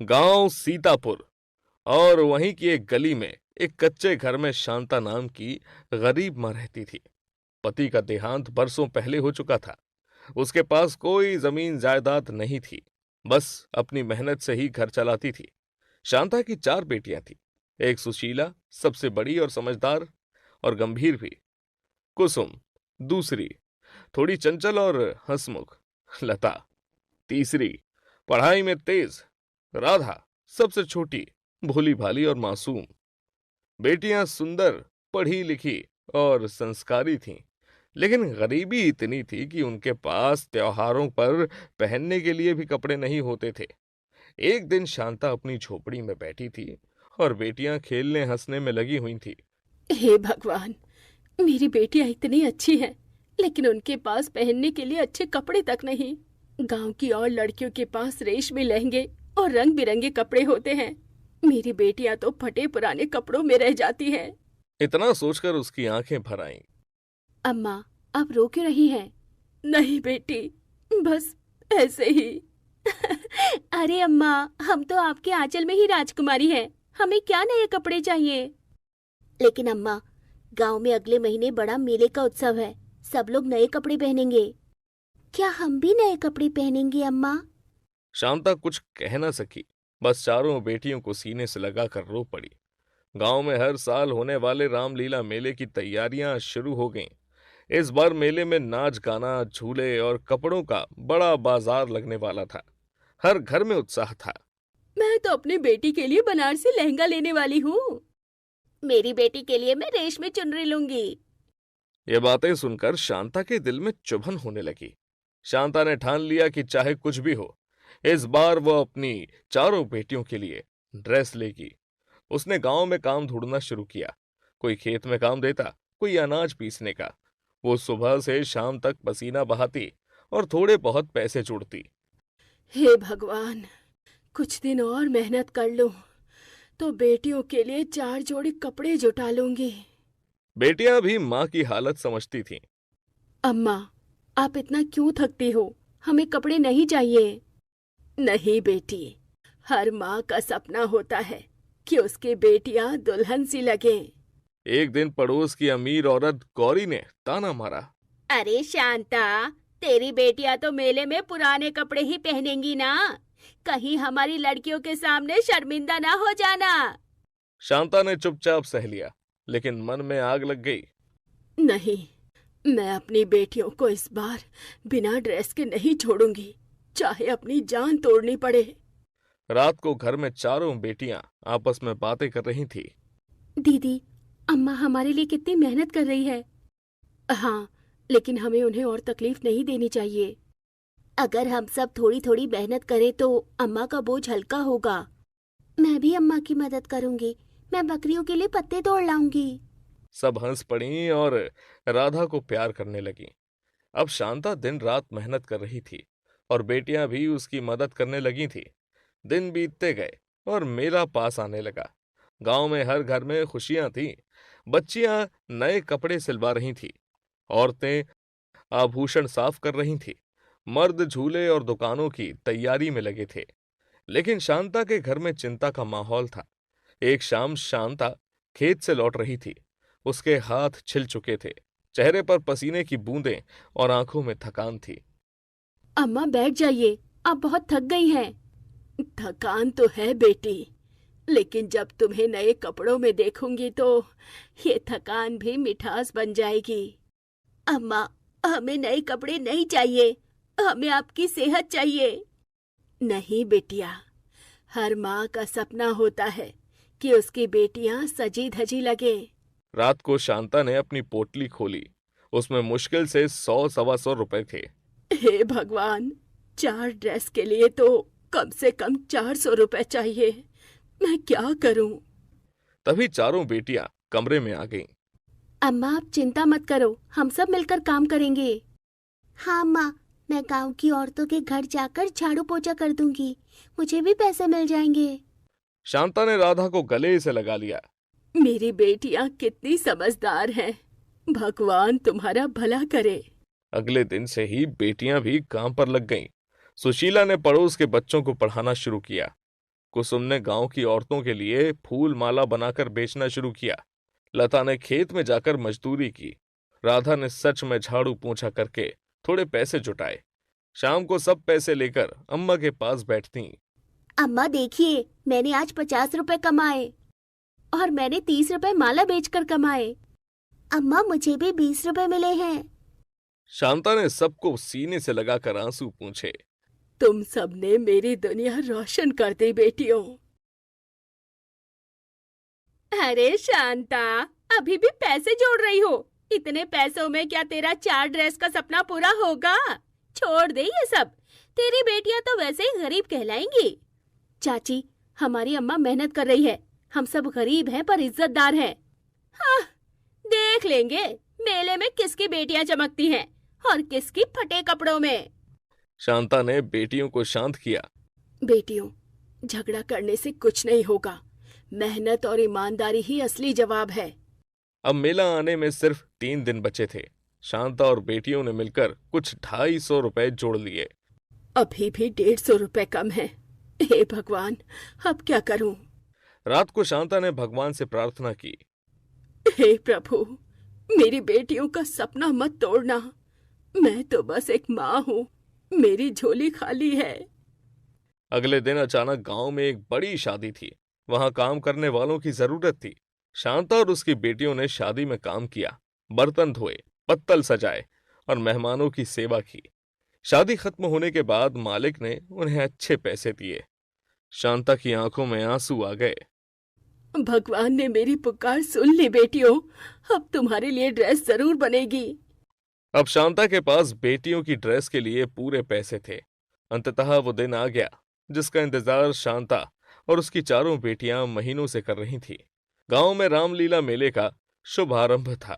गांव सीतापुर और वहीं की एक गली में एक कच्चे घर में शांता नाम की गरीब मां रहती थी। पति का देहांत बरसों पहले हो चुका था। उसके पास कोई जमीन जायदाद नहीं थी, बस अपनी मेहनत से ही घर चलाती थी। शांता की चार बेटियां थी। एक सुशीला सबसे बड़ी और समझदार और गंभीर भी। कुसुम दूसरी, थोड़ी चंचल और हंसमुख। लता तीसरी, पढ़ाई में तेज। राधा सबसे छोटी, भोली भाली और मासूम। बेटियां सुंदर, पढ़ी लिखी और संस्कारी थीं, लेकिन गरीबी इतनी थी कि उनके पास त्योहारों पर पहनने के लिए भी कपड़े नहीं होते थे। एक दिन शांता अपनी झोपड़ी में बैठी थी और बेटियां खेलने हंसने में लगी हुई थी। हे भगवान, मेरी बेटियां इतनी अच्छी हैं, लेकिन उनके पास पहनने के लिए अच्छे कपड़े तक नहीं। गांव की और लड़कियों के पास रेशमी लहंगे और रंग बिरंगे कपड़े होते हैं। मेरी बेटियां तो फटे पुराने कपड़ों में रह जाती हैं। इतना सोचकर उसकी आंखें भर आईं। अम्मा, आप रो क्यों रही हैं? नहीं बेटी, बस ऐसे ही। अरे अम्मा, हम तो आपके आंचल में ही राजकुमारी हैं। हमें क्या नए कपड़े चाहिए? लेकिन अम्मा, गांव में अगले महीने बड़ा मेले का उत्सव है। सब लोग नए कपड़े पहनेंगे। क्या हम भी नए कपड़े पहनेंगे अम्मा? शांता कुछ कह न सकी, बस चारों बेटियों को सीने से लगाकर रो पड़ी। गांव में हर साल होने वाले रामलीला मेले की तैयारियां शुरू हो गईं। इस बार मेले में नाच गाना, झूले और कपड़ों का बड़ा बाजार लगने वाला था। हर घर में उत्साह था। मैं तो अपनी बेटी के लिए बनारसी लहंगा लेने वाली हूँ। मेरी बेटी के लिए मैं रेशमी चुनरी लूंगी। ये बातें सुनकर शांता के दिल में चुभन होने लगी। शांता ने ठान लिया कि चाहे कुछ भी हो, इस बार वो अपनी चारों बेटियों के लिए ड्रेस लेगी। उसने गांव में काम ढूंढना शुरू किया। कोई खेत में काम देता, कोई अनाज पीसने का। वो सुबह से शाम तक पसीना बहाती और थोड़े बहुत पैसे जोड़ती। हे भगवान, कुछ दिन और मेहनत कर लूं तो बेटियों के लिए 4 जोड़ी कपड़े जुटा लूंगी। बेटियां भी माँ की हालत समझती थीं। अम्मा, आप इतना क्यों थकती हो? हमें कपड़े नहीं चाहिए। नहीं बेटी, हर माँ का सपना होता है कि उसकी बेटियां दुल्हन सी लगें। एक दिन पड़ोस की अमीर औरत गौरी ने ताना मारा। अरे शांता, तेरी बेटियां तो मेले में पुराने कपड़े ही पहनेंगी ना। कहीं हमारी लड़कियों के सामने शर्मिंदा ना हो जाना। शांता ने चुपचाप सह लिया, लेकिन मन में आग लग गई। नहीं, मैं अपनी बेटियों को इस बार बिना ड्रेस के नहीं छोड़ूंगी, चाहे अपनी जान तोड़नी पड़े। रात को घर में चारों बेटियां आपस में बातें कर रही थी। दीदी, अम्मा हमारे लिए कितनी मेहनत कर रही है। हाँ, लेकिन हमें उन्हें और तकलीफ नहीं देनी चाहिए। अगर हम सब थोड़ी थोड़ी मेहनत करें तो अम्मा का बोझ हल्का होगा। मैं भी अम्मा की मदद करूंगी। मैं बकरियों के लिए पत्ते तोड़ लाऊंगी। सब हंस पड़ी और राधा को प्यार करने लगी। अब शांता दिन रात मेहनत कर रही थी और बेटियां भी उसकी मदद करने लगी थी। दिन बीतते गए और मेला पास आने लगा। गांव में हर घर में खुशियां थीं। बच्चियां नए कपड़े सिलवा रही थीं। औरतें आभूषण साफ कर रही थीं। मर्द झूले और दुकानों की तैयारी में लगे थे। लेकिन शांता के घर में चिंता का माहौल था। एक शाम शांता खेत से लौट रही थी। उसके हाथ छिल चुके थे, चेहरे पर पसीने की बूंदें और आंखों में थकान थी। अम्मा बैठ जाइए, आप बहुत थक गई हैं। थकान तो है बेटी, लेकिन जब तुम्हें नए कपड़ों में देखूंगी तो ये थकान भी मिठास बन जाएगी। अम्मा, हमें नए कपड़े नहीं चाहिए, हमें आपकी सेहत चाहिए। नहीं बेटिया, हर माँ का सपना होता है कि उसकी बेटियां सजी धजी लगे। रात को शांता ने अपनी पोटली खोली। उसमें मुश्किल से 100-125 रुपए थे। हे भगवान, 4 ड्रेस के लिए तो कम से कम 400 रुपए चाहिए। मैं क्या करूं? तभी चारों बेटियां कमरे में आ गईं। अम्मा, आप चिंता मत करो, हम सब मिलकर काम करेंगे। हाँ माँ, मैं गांव की औरतों के घर जाकर झाड़ू पोछा कर दूंगी। मुझे भी पैसे मिल जाएंगे। शांता ने राधा को गले से लगा लिया। मेरी बेटियां कितनी समझदार हैं। भगवान तुम्हारा भला करे। अगले दिन से ही बेटियां भी काम पर लग गईं। सुशीला ने पड़ोस के बच्चों को पढ़ाना शुरू किया। कुसुम ने गांव की औरतों के लिए फूल माला बनाकर बेचना शुरू किया। लता ने खेत में जाकर मजदूरी की। राधा ने सच में झाड़ू पोंछा करके थोड़े पैसे जुटाए। शाम को सब पैसे लेकर अम्मा के पास बैठती। अम्मा देखिए, मैंने आज 50 रुपए कमाए और मैंने 30 रुपए माला बेचकर कमाए। अम्मा मुझे भी 20 रुपए मिले हैं। शांता ने सबको सीने से लगाकर आंसू पूछे। तुम सबने मेरी दुनिया रोशन कर दी बेटियों। अरे शांता, अभी भी पैसे जोड़ रही हो? इतने पैसों में क्या तेरा 4 ड्रेस का सपना पूरा होगा? छोड़ दे ये सब। तेरी बेटियां तो वैसे ही गरीब कहलाएंगी। चाची, हमारी अम्मा मेहनत कर रही है। हम सब गरीब हैं पर इज्जतदार हैं। हाँ, देख लेंगे मेले में किसकी बेटियां चमकती हैं और किसकी फटे कपड़ों में। शांता ने बेटियों को शांत किया। बेटियों, झगड़ा करने से कुछ नहीं होगा। मेहनत और ईमानदारी ही असली जवाब है। अब मेला आने में सिर्फ 3 दिन बचे थे। शांता और बेटियों ने मिलकर कुछ 250 रुपए जोड़ लिए। अभी भी 150 रुपए कम है। हे भगवान, अब क्या करूं? रात को शांता ने भगवान से प्रार्थना की। हे प्रभु, मेरी बेटियों का सपना मत तोड़ना। मैं तो बस एक माँ हूँ, मेरी झोली खाली है। अगले दिन अचानक गांव में एक बड़ी शादी थी। वहां काम करने वालों की जरूरत थी। शांता और उसकी बेटियों ने शादी में काम किया, बर्तन धोए, पत्तल सजाए और मेहमानों की सेवा की। शादी खत्म होने के बाद मालिक ने उन्हें अच्छे पैसे दिए। शांता की आंखों में आंसू आ गए। भगवान ने मेरी पुकार सुन ली बेटियों। अब तुम्हारे लिए ड्रेस जरूर बनेगी। अब शांता के पास बेटियों की ड्रेस के लिए पूरे पैसे थे। अंततः वो दिन आ गया जिसका इंतजार शांता और उसकी चारों बेटियां महीनों से कर रही थी। गांव में रामलीला मेले का शुभारंभ था।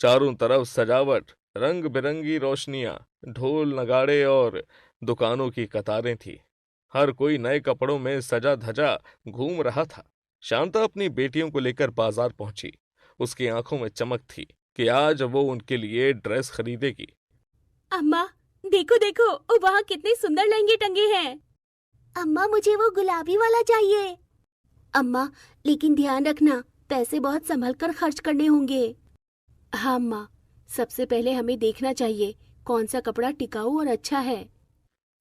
चारों तरफ सजावट, रंग बिरंगी रोशनियां, ढोल नगाड़े और दुकानों की कतारें थी। हर कोई नए कपड़ों में सजा धजा घूम रहा था। शांता अपनी बेटियों को लेकर बाजार पहुंची। उसकी आंखों में चमक थी कि आज वो उनके लिए ड्रेस खरीदेगी। अम्मा, देखो देखो, वहाँ कितने सुंदर लहंगे टंगे हैं। अम्मा, मुझे वो गुलाबी वाला चाहिए। अम्मा, लेकिन ध्यान रखना, पैसे बहुत संभल कर खर्च करने होंगे। हाँ अम्मा, सबसे पहले हमें देखना चाहिए कौन सा कपड़ा टिकाऊ और अच्छा है।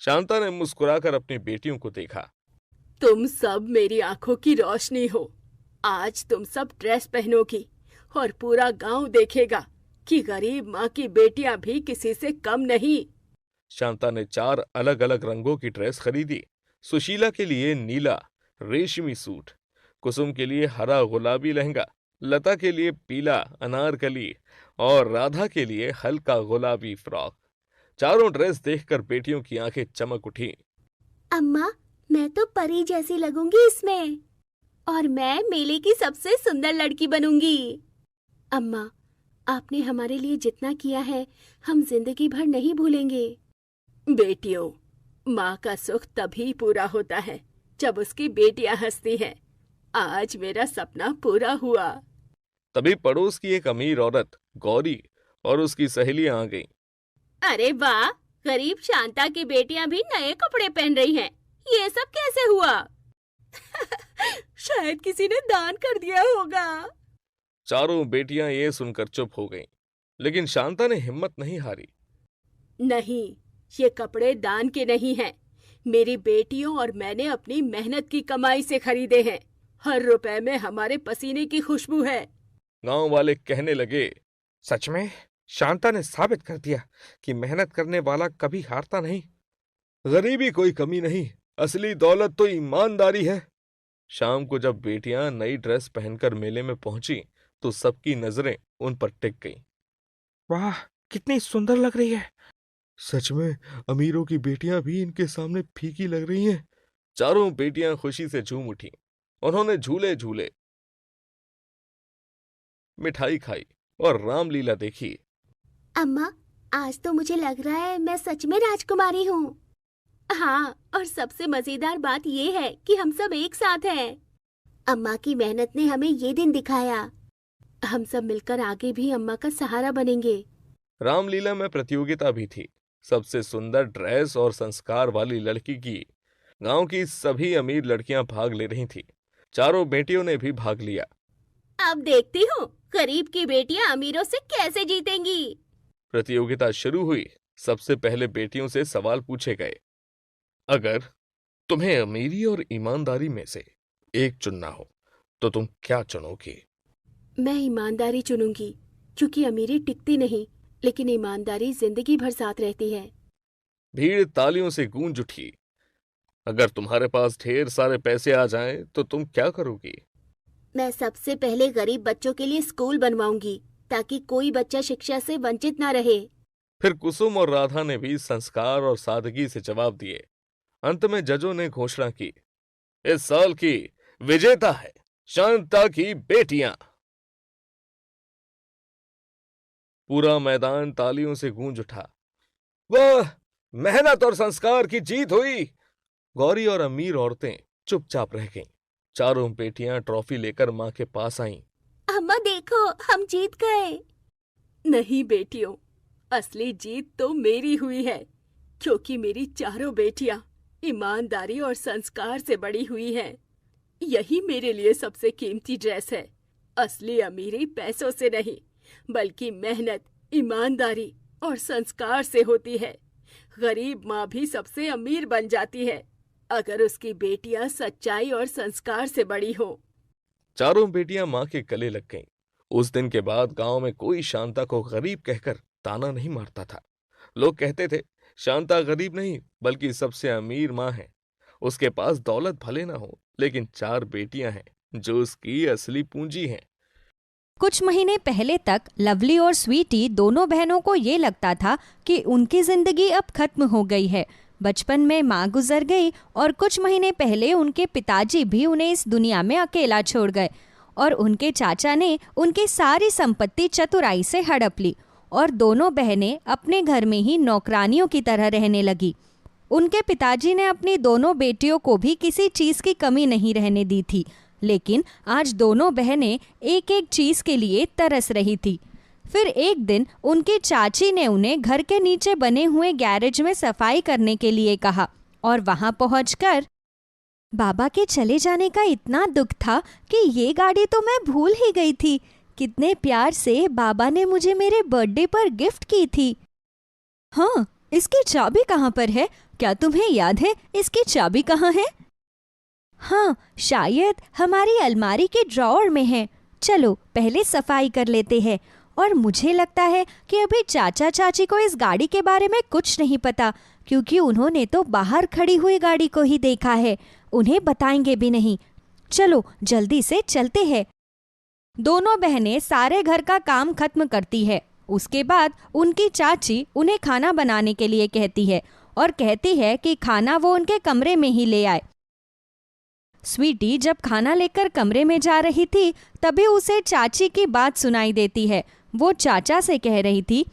शांता ने मुस्कुराकर अपनी बेटियों को देखा। तुम सब मेरी आंखों की रोशनी हो। आज तुम सब ड्रेस पहनोगी और पूरा गांव देखेगा कि गरीब माँ की बेटियां भी किसी से कम नहीं। शांता ने 4 अलग अलग रंगों की ड्रेस खरीदी। सुशीला के लिए नीला रेशमी सूट, कुसुम के लिए हरा गुलाबी लहंगा, लता के लिए पीला अनारकली और राधा के लिए हल्का गुलाबी फ्रॉक। चारों ड्रेस देखकर बेटियों की आंखें चमक उठी। अम्मा, मैं तो परी जैसी लगूंगी इसमें और मैं मेले की सबसे सुंदर लड़की बनूंगी। अम्मा, आपने हमारे लिए जितना किया है हम जिंदगी भर नहीं भूलेंगे। बेटियों, माँ का सुख तभी पूरा होता है जब उसकी बेटियां हंसती हैं। आज मेरा सपना पूरा हुआ। तभी पड़ोस की एक अमीर औरत गौरी और उसकी सहेलियां आ गईं। अरे वाह, गरीब शांता की बेटियां भी नए कपड़े पहन रही हैं। ये सब कैसे हुआ? शायद किसी ने दान कर दिया होगा। चारों बेटियां ये सुनकर चुप हो गईं, लेकिन शांता ने हिम्मत नहीं हारी। नहीं, ये कपड़े दान के नहीं हैं। मेरी बेटियों और मैंने अपनी मेहनत की कमाई से खरीदे हैं। हर रुपए में हमारे पसीने की खुशबू है। गांव वाले कहने लगे। सच में शांता ने साबित कर दिया कि मेहनत करने वाला कभी हारता नहीं। गरीबी कोई कमी नहीं, असली दौलत तो ईमानदारी है। शाम को जब बेटियां नई ड्रेस पहनकर मेले में पहुंची तो सबकी नजरें उन पर टिक गईं। वाह, कितनी सुंदर लग रही है। सच में अमीरों की बेटियां भी इनके सामने फीकी लग रही हैं। चारों बेटियां खुशी से झूम उठी। उन्होंने झूले झूले, मिठाई खाई और रामलीला देखी। अम्मा, आज तो मुझे लग रहा है मैं सच में राजकुमारी हूँ। हाँ, और सबसे मजेदार बात ये है कि हम सब एक साथ हैं। अम्मा की मेहनत ने हमें ये दिन दिखाया। हम सब मिलकर आगे भी अम्मा का सहारा बनेंगे। रामलीला में प्रतियोगिता भी थी। सबसे सुंदर ड्रेस और संस्कार वाली लड़की की गांव की सभी अमीर लड़कियां भाग ले रही थीं। चारों बेटियों ने भी भाग लिया। अब देखती हूँ गरीब की बेटियां अमीरों से कैसे जीतेंगी। प्रतियोगिता शुरू हुई। सबसे पहले बेटियों से सवाल पूछे गए। अगर तुम्हें अमीरी और ईमानदारी में से एक चुनना हो तो तुम क्या चुनोगी? मैं ईमानदारी चुनूंगी, क्योंकि अमीरी टिकती नहीं, लेकिन ईमानदारी जिंदगी भर साथ रहती है। भीड़ तालियों से गूंज उठी। अगर तुम्हारे पास ढेर सारे पैसे आ जाएं तो तुम क्या करोगी? मैं सबसे पहले गरीब बच्चों के लिए स्कूल बनवाऊंगी, ताकि कोई बच्चा शिक्षा से वंचित ना रहे। फिर कुसुम और राधा ने भी संस्कार और सादगी से जवाब दिए। अंत में जजों ने घोषणा की, इस साल की विजेता है शांता की बेटियां। पूरा मैदान तालियों से गूंज उठा। वाह, मेहनत और संस्कार की जीत हुई। गौरी और अमीर औरतें चुपचाप रह गईं। चारों बेटियां ट्रॉफी लेकर मां के पास आईं। अम्मा देखो, हम जीत गए। नहीं बेटियों, असली जीत तो मेरी हुई है, क्योंकि मेरी चारों बेटियां ईमानदारी और संस्कार से बड़ी हुई हैं। यही मेरे लिए सबसे कीमती ड्रेस है। असली अमीरी पैसों से नहीं, बल्कि मेहनत, ईमानदारी और संस्कार से होती है। गरीब माँ भी सबसे अमीर बन जाती है, अगर उसकी बेटियां सच्चाई और संस्कार से बड़ी हो। चारों बेटियां मां के गले लग गईं। उस दिन के बाद गांव में कोई शांता को गरीब कहकर ताना नहीं मारता था। लोग कहते थे, शांता गरीब नहीं बल्कि सबसे अमीर मां है। उसके पास दौलत भले ना हो, लेकिन 4 बेटियां हैं जो उसकी असली पूंजी हैं। कुछ महीने पहले तक लवली और स्वीटी दोनों बहनों को ये लगता था कि उनकी जिंदगी अब खत्म हो गई है। बचपन में माँ गुजर गई और कुछ महीने पहले उनके पिताजी भी उन्हें इस दुनिया में अकेला छोड़ गए और उनके चाचा ने उनकी सारी संपत्ति चतुराई से हड़प ली और दोनों बहनें अपने घर में ही नौकरानियों की तरह रहने लगी। उनके पिताजी ने अपनी दोनों बेटियों को भी किसी चीज़ की कमी नहीं रहने दी थी, लेकिन आज दोनों बहनें एक एक चीज़ के लिए तरस रही थी। फिर एक दिन उनकी चाची ने उन्हें घर के नीचे बने हुए गैरेज में सफाई करने के लिए कहा और वहां पहुंचकर बाबा के चले जाने का इतना दुख था कि ये गाड़ी तो मैं भूल ही गई थी। कितने प्यार से बाबा ने मुझे मेरे बर्थडे पर गिफ्ट की थी। हाँ, इसकी चाबी कहाँ पर है? क्या तुम्हें याद है इसकी चाबी कहाँ है? हाँ, शायद हमारी अलमारी के ड्रॉअर में है। चलो पहले सफाई कर लेते हैं। और मुझे लगता है कि अभी चाचा चाची को इस गाड़ी के बारे में कुछ नहीं पता, क्योंकि उन्होंने तो बाहर खड़ी हुई गाड़ी को ही देखा है। उन्हें बताएंगे भी नहीं। चलो जल्दी से चलते हैं। दोनों बहनें सारे घर का काम खत्म करती है। उसके बाद उनकी चाची उन्हें खाना बनाने के लिए कहती है और कहती है कि खाना वो उनके कमरे में ही ले आए। स्वीटी जब खाना लेकर कमरे में जा रही थी, तभी उसे चाची की बात सुनाई देती है। वो चाचा से कह रही थी,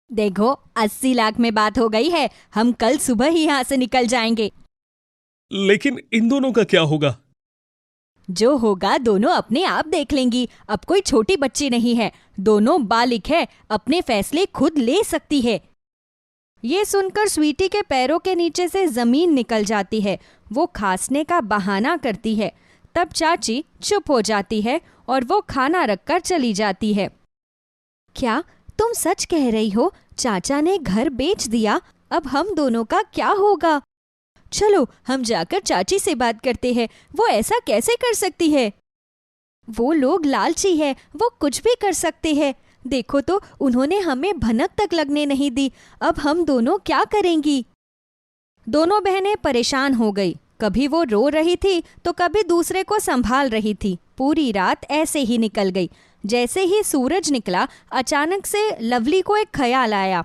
देखो 80 लाख में बात हो गई है, हम कल सुबह ही यहाँ से निकल जाएंगे। लेकिन इन दोनों का क्या होगा? जो होगा दोनों अपने आप देख लेंगी। अब कोई छोटी बच्ची नहीं है, दोनों बालिग है, अपने फैसले खुद ले सकती है। ये सुनकर स्वीटी के पैरों के नीचे से जमीन निकल जाती है। वो खांसने का बहाना करती है। तब चाची चुप हो जाती है और वो खाना रखकर चली जाती है। क्या तुम सच कह रही हो? चाचा ने घर बेच दिया, अब हम दोनों का क्या होगा? चलो हम जाकर चाची से बात करते हैं। वो ऐसा कैसे कर सकती है? वो लोग लालची है, वो कुछ भी कर सकते हैं। देखो तो उन्होंने हमें भनक तक लगने नहीं दी। अब हम दोनों क्या करेंगी? दोनों बहनें परेशान हो गई। कभी वो रो रही थी तो कभी दूसरे को संभाल रही थी। पूरी रात ऐसे ही निकल गई। जैसे ही सूरज निकला, अचानक से लवली को एक ख्याल आया।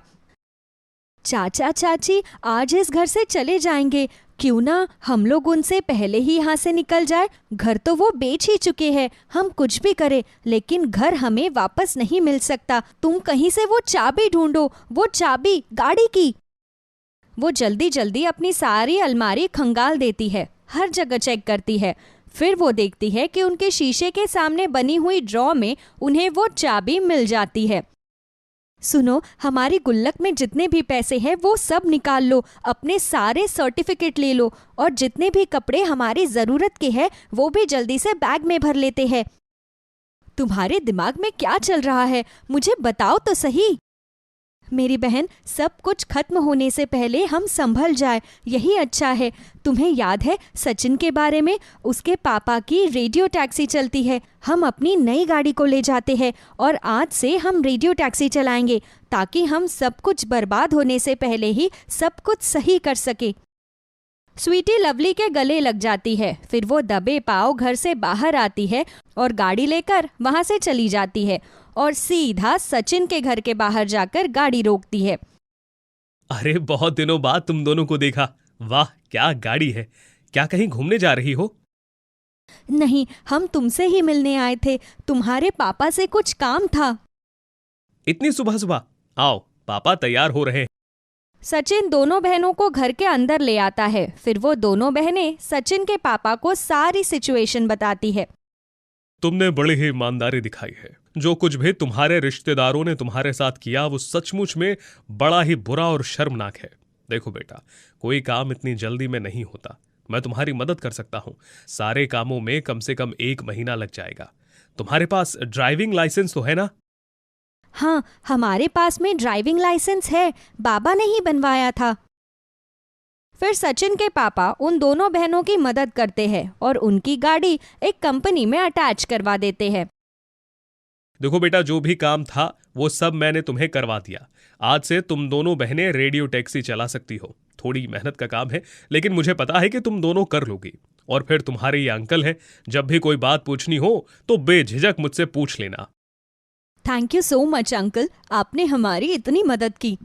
चाचा चाची आज इस घर से चले जाएंगे, क्यों ना हम लोग उनसे पहले ही यहाँ से निकल जाए। घर तो वो बेच ही चुके हैं, हम कुछ भी करें लेकिन घर हमें वापस नहीं मिल सकता। तुम कहीं से वो चाबी ढूंढो, वो चाबी गाड़ी की। वो जल्दी जल्दी अपनी सारी अलमारी खंगाल देती है, हर जगह चेक करती है। फिर वो देखती है कि उनके शीशे के सामने बनी हुई ड्रॉ में उन्हें वो चाबी मिल जाती है। सुनो, हमारी गुल्लक में जितने भी पैसे हैं वो सब निकाल लो, अपने सारे सर्टिफिकेट ले लो और जितने भी कपड़े हमारी जरूरत के हैं वो भी जल्दी से बैग में भर लेते हैं। तुम्हारे दिमाग में क्या चल रहा है, मुझे बताओ तो सही। मेरी बहन, सब कुछ खत्म होने से पहले हम संभल जाए, यही अच्छा है। तुम्हें याद है सचिन के बारे में? उसके पापा की रेडियो टैक्सी चलती है। हम अपनी नई गाड़ी को ले जाते हैं और आज से हम रेडियो टैक्सी चलाएंगे ताकि हम सब कुछ बर्बाद होने से पहले ही सब कुछ सही कर सके। स्वीटी लवली के गले लग जाती है। फिर वो दबे पाँव घर से बाहर आती है और गाड़ी लेकर वहां से चली जाती है और सीधा सचिन के घर के बाहर जाकर गाड़ी रोकती है। अरे बहुत दिनों बाद तुम दोनों को देखा। वाह क्या गाड़ी है। क्या कहीं घूमने जा रही हो? नहीं, हम तुमसे ही मिलने आए थे। तुम्हारे पापा से कुछ काम था। इतनी सुबह सुबह? आओ, पापा तैयार हो रहे हैं। सचिन दोनों बहनों को घर के अंदर ले आता है। फिर वो दोनों बहनें सचिन के पापा को सारी सिचुएशन बताती है। तुमने बड़ी ही ईमानदारी दिखाई है। जो कुछ भी तुम्हारे रिश्तेदारों ने तुम्हारे साथ किया वो सचमुच में बड़ा ही बुरा और शर्मनाक है। देखो बेटा, कोई काम इतनी जल्दी में नहीं होता। मैं तुम्हारी मदद कर सकता हूं। सारे कामों में कम से कम 1 महीना लग जाएगा। तुम्हारे पास ड्राइविंग लाइसेंस तो है ना? हाँ, हमारे पास में ड्राइविंग लाइसेंस है, बाबा ने ही बनवाया था। फिर सचिन के पापा उन दोनों बहनों की मदद करते हैं और उनकी गाड़ी एक कंपनी में अटैच करवा देते हैं। देखो बेटा, जो भी काम था वो सब मैंने तुम्हें करवा दिया। आज से तुम दोनों बहनें रेडियो टैक्सी चला सकती हो। थोड़ी मेहनत का काम है, लेकिन मुझे पता है कि तुम दोनों कर लोगी। और फिर तुम्हारे ये अंकल हैं, जब भी कोई बात पूछनी हो तो बेझिझक मुझसे पूछ लेना। Thank you so much uncle, आपने हमारी इतनी मदद की।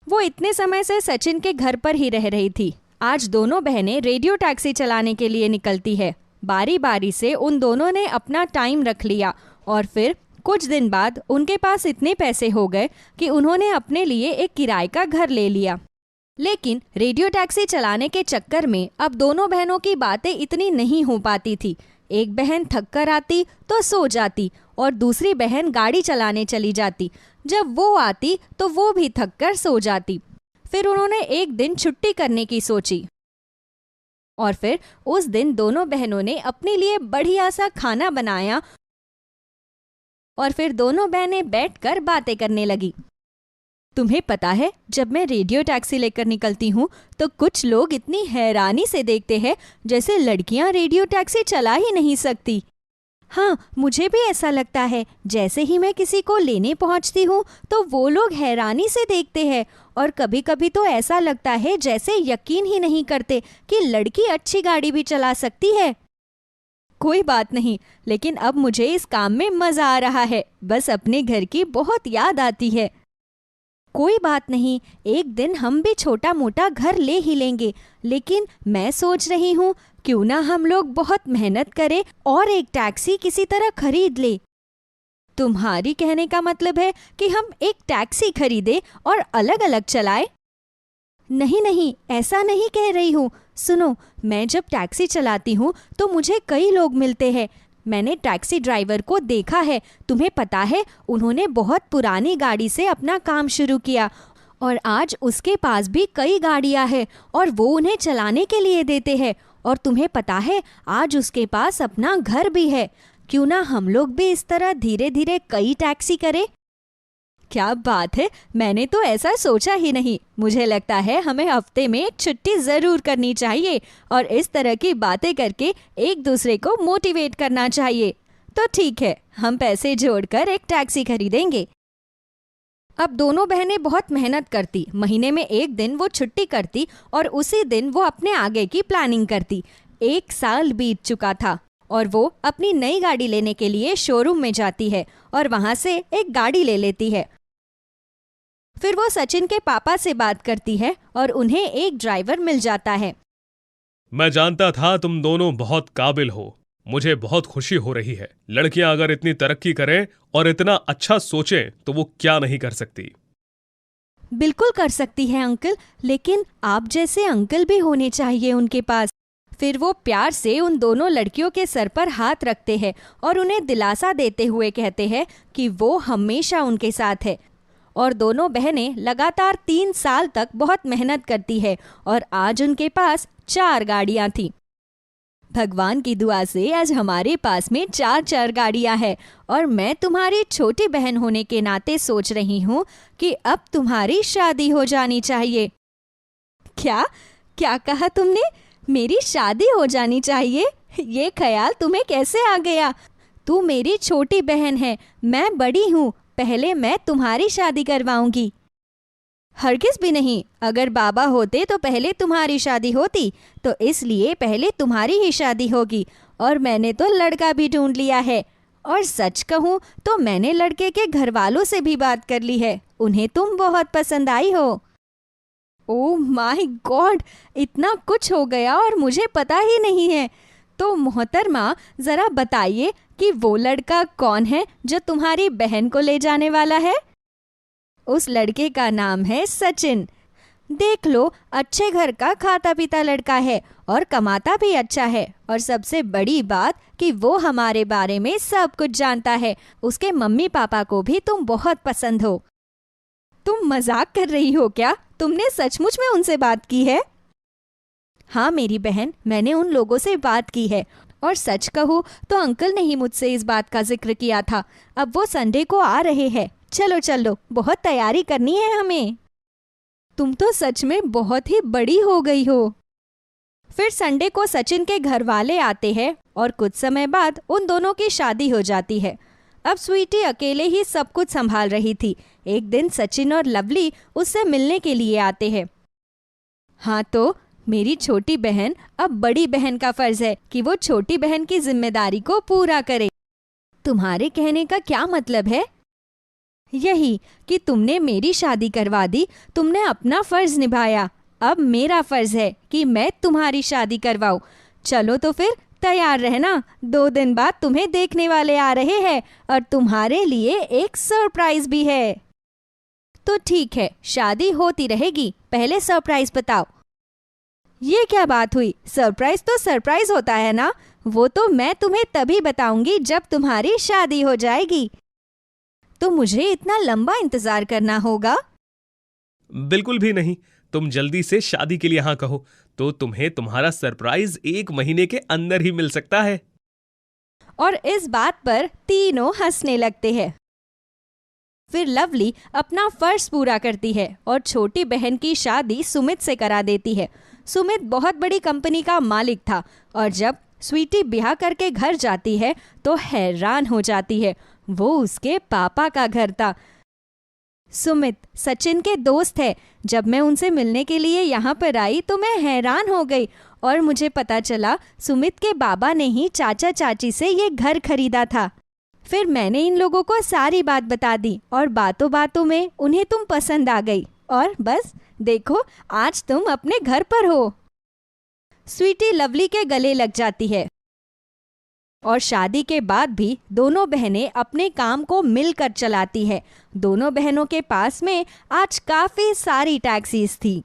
वो इतने समय से सचिन के घर पर ही रह रही थी। आज दोनों बहनें रेडियो टैक्सी चलाने के लिए निकलती है। बारी बारी से उन दोनों ने अपना टाइम रख लिया और फिर कुछ दिन बाद उनके पास इतने पैसे हो गए कि उन्होंने अपने लिए एक किराए का घर ले लिया। लेकिन रेडियो टैक्सी चलाने के चक्कर में अब दोनों बहनों की बातें इतनी नहीं हो पाती थी। एक बहन थक कर आती तो सो जाती और दूसरी बहन गाड़ी चलाने चली जाती। जब वो आती तो वो भी थक कर सो जाती। फिर उन्होंने एक दिन छुट्टी करने की सोची और फिर उस दिन दोनों बहनों ने अपने लिए बढ़िया सा खाना बनाया और फिर दोनों बहनें बैठकर बातें करने लगी। तुम्हें पता है, जब मैं रेडियो टैक्सी लेकर निकलती हूँ तो कुछ लोग इतनी हैरानी से देखते हैं जैसे लड़कियां रेडियो टैक्सी चला ही नहीं सकती। हाँ, मुझे भी ऐसा लगता है। जैसे ही मैं किसी को लेने पहुँचती हूँ तो वो लोग हैरानी से देखते हैं और कभी कभी तो ऐसा लगता है जैसे यकीन ही नहीं करते कि लड़की अच्छी गाड़ी भी चला सकती है। कोई बात नहीं, लेकिन अब मुझे इस काम में मजा आ रहा है। बस अपने घर की बहुत याद आती है। कोई बात नहीं, एक दिन हम भी छोटा मोटा घर ले ही लेंगे। लेकिन मैं सोच रही हूँ क्यों ना हम लोग बहुत मेहनत करें और एक टैक्सी किसी तरह खरीद ले। तुम्हारी कहने का मतलब है कि हम एक टैक्सी खरीदे और अलग अलग चलाए? नहीं नहीं, ऐसा नहीं कह रही हूँ। सुनो, मैं जब टैक्सी चलाती हूँ तो मुझे कई लोग मिलते हैं। मैंने टैक्सी ड्राइवर को देखा है। तुम्हें पता है, उन्होंने बहुत पुरानी गाड़ी से अपना काम शुरू किया और आज उसके पास भी कई गाड़ियाँ हैं और वो उन्हें चलाने के लिए देते हैं। और तुम्हें पता है, आज उसके पास अपना घर भी है। क्यों ना हम लोग भी इस तरह धीरे धीरे कई टैक्सी करें? क्या बात है, मैंने तो ऐसा सोचा ही नहीं। मुझे लगता है हमें हफ्ते में एक छुट्टी जरूर करनी चाहिए और इस तरह की बातें करके एक दूसरे को मोटिवेट करना चाहिए। तो ठीक है, हम पैसे जोड़कर एक टैक्सी खरीदेंगे। अब दोनों बहनें बहुत मेहनत करती। महीने में एक दिन वो छुट्टी करती और उसी दिन वो अपने आगे की प्लानिंग करती। 1 साल बीत चुका था और वो अपनी नई गाड़ी लेने के लिए शोरूम में जाती है और वहां से एक गाड़ी ले लेती है। फिर वो सचिन के पापा से बात करती है और उन्हें एक ड्राइवर मिल जाता है। मैं जानता था तुम दोनों बहुत काबिल हो। मुझे बहुत खुशी हो रही है। लड़कियां अगर इतनी तरक्की करें और इतना अच्छा सोचें तो वो क्या नहीं कर सकती। बिल्कुल कर सकती है अंकल, लेकिन आप जैसे अंकल भी होने चाहिए उनके पास। फिर वो प्यार से उन दोनों लड़कियों के सर पर हाथ रखते हैं और उन्हें दिलासा देते हुए कहते हैं कि वो हमेशा उनके साथ है और दोनों बहनें लगातार 3 साल तक बहुत मेहनत करती है और आज उनके पास 4 गाड़ियां थी। भगवान की दुआ से आज हमारे पास में 4 गाड़ियां हैं और मैं तुम्हारी छोटी बहन होने के नाते सोच रही हूँ कि अब तुम्हारी शादी हो जानी चाहिए। क्या क्या कहा तुमने? मेरी शादी हो जानी चाहिए? ये ख्याल तुम्हें कैसे आ गया? तू मेरी छोटी बहन है, मैं बड़ी हूँ, पहले मैं तुम्हारी शादी करवाऊंगी। हरगिज़ भी नहीं, अगर बाबा होते तो पहले तुम्हारी शादी होती, तो इसलिए पहले तुम्हारी ही शादी होगी। और मैंने तो लड़का भी ढूंढ लिया है, और सच कहूँ तो मैंने लड़के के घर वालों से भी बात कर ली है, उन्हें तुम बहुत पसंद आई हो। ओह माय गॉड, इतना कुछ हो गया और मुझे पता ही नहीं है। तो मोहतरमा, ज़रा बताइए कि वो लड़का कौन है जो तुम्हारी बहन को ले जाने वाला है? उस लड़के का नाम है सचिन। देख लो, अच्छे घर का खाता पीता लड़का है और कमाता भी अच्छा है, और सबसे बड़ी बात कि वो हमारे बारे में सब कुछ जानता है। उसके मम्मी पापा को भी तुम बहुत पसंद हो। तुम मजाक कर रही हो क्या? तुमने सचमुच में उनसे बात की है? हाँ मेरी बहन, मैंने उन लोगों से बात की है, और सच कहूँ तो अंकल ने ही मुझसे इस बात का जिक्र किया था। अब वो संडे को आ रहे हैं। चलो चलो, बहुत तैयारी करनी है हमें। तुम तो सच में बहुत ही बड़ी हो गई हो। फिर संडे को सचिन के घर वाले आते हैं और कुछ समय बाद उन दोनों की शादी हो जाती है। अब स्वीटी अकेले ही सब कुछ संभाल रही थी। एक दिन सचिन और लवली उससे मिलने के लिए आते हैं। हाँ तो मेरी छोटी बहन, अब बड़ी बहन का फर्ज है कि वो छोटी बहन की जिम्मेदारी को पूरा करे। तुम्हारे कहने का क्या मतलब है? यही कि तुमने मेरी शादी करवा दी, तुमने अपना फर्ज निभाया। अब मेरा फर्ज है कि मैं तुम्हारी शादी करवाऊं। चलो तो फिर तैयार रहना, 2 दिन बाद तुम्हें देखने वाले आ रहे हैं और तुम्हारे लिए एक सरप्राइज भी है। तो ठीक है, शादी होती रहेगी, पहले सरप्राइज बताओ। ये क्या बात हुई? सरप्राइज तो सरप्राइज होता है ना, वो तो मैं तुम्हें तभी बताऊंगी जब तुम्हारी शादी हो जाएगी। तो मुझे इतना लंबा इंतजार करना होगा? बिल्कुल भी नहीं, तुम जल्दी से शादी के लिए हाँ कहो तो तुम्हें तुम्हारा सरप्राइज 1 महीने के अंदर ही मिल सकता है। और इस बात पर तीनों हंसने लगते हैं। फिर लवली अपना फर्ज पूरा करती है और छोटी बहन की शादी सुमित से करा देती है। सुमित बहुत बड़ी कंपनी का मालिक था, और जब स्वीटी ब्याह करके घर जाती है तो हैरान हो जाती है। वो उसके पापा का घर था। सुमित सचिन के दोस्त है। जब मैं उनसे मिलने के लिए यहाँ पर आई तो मैं हैरान हो गई, और मुझे पता चला सुमित के बाबा ने ही चाचा चाची से ये घर खरीदा था। फिर मैंने इन लोगों को सारी बात बता दी, और बातों बातों में उन्हें तुम पसंद आ गई, और बस देखो आज तुम अपने घर पर हो। स्वीटी लवली के गले लग जाती है, और शादी के बाद भी दोनों बहनें अपने काम को मिलकर चलाती है। दोनों बहनों के पास में आज काफी सारी टैक्सीज थी।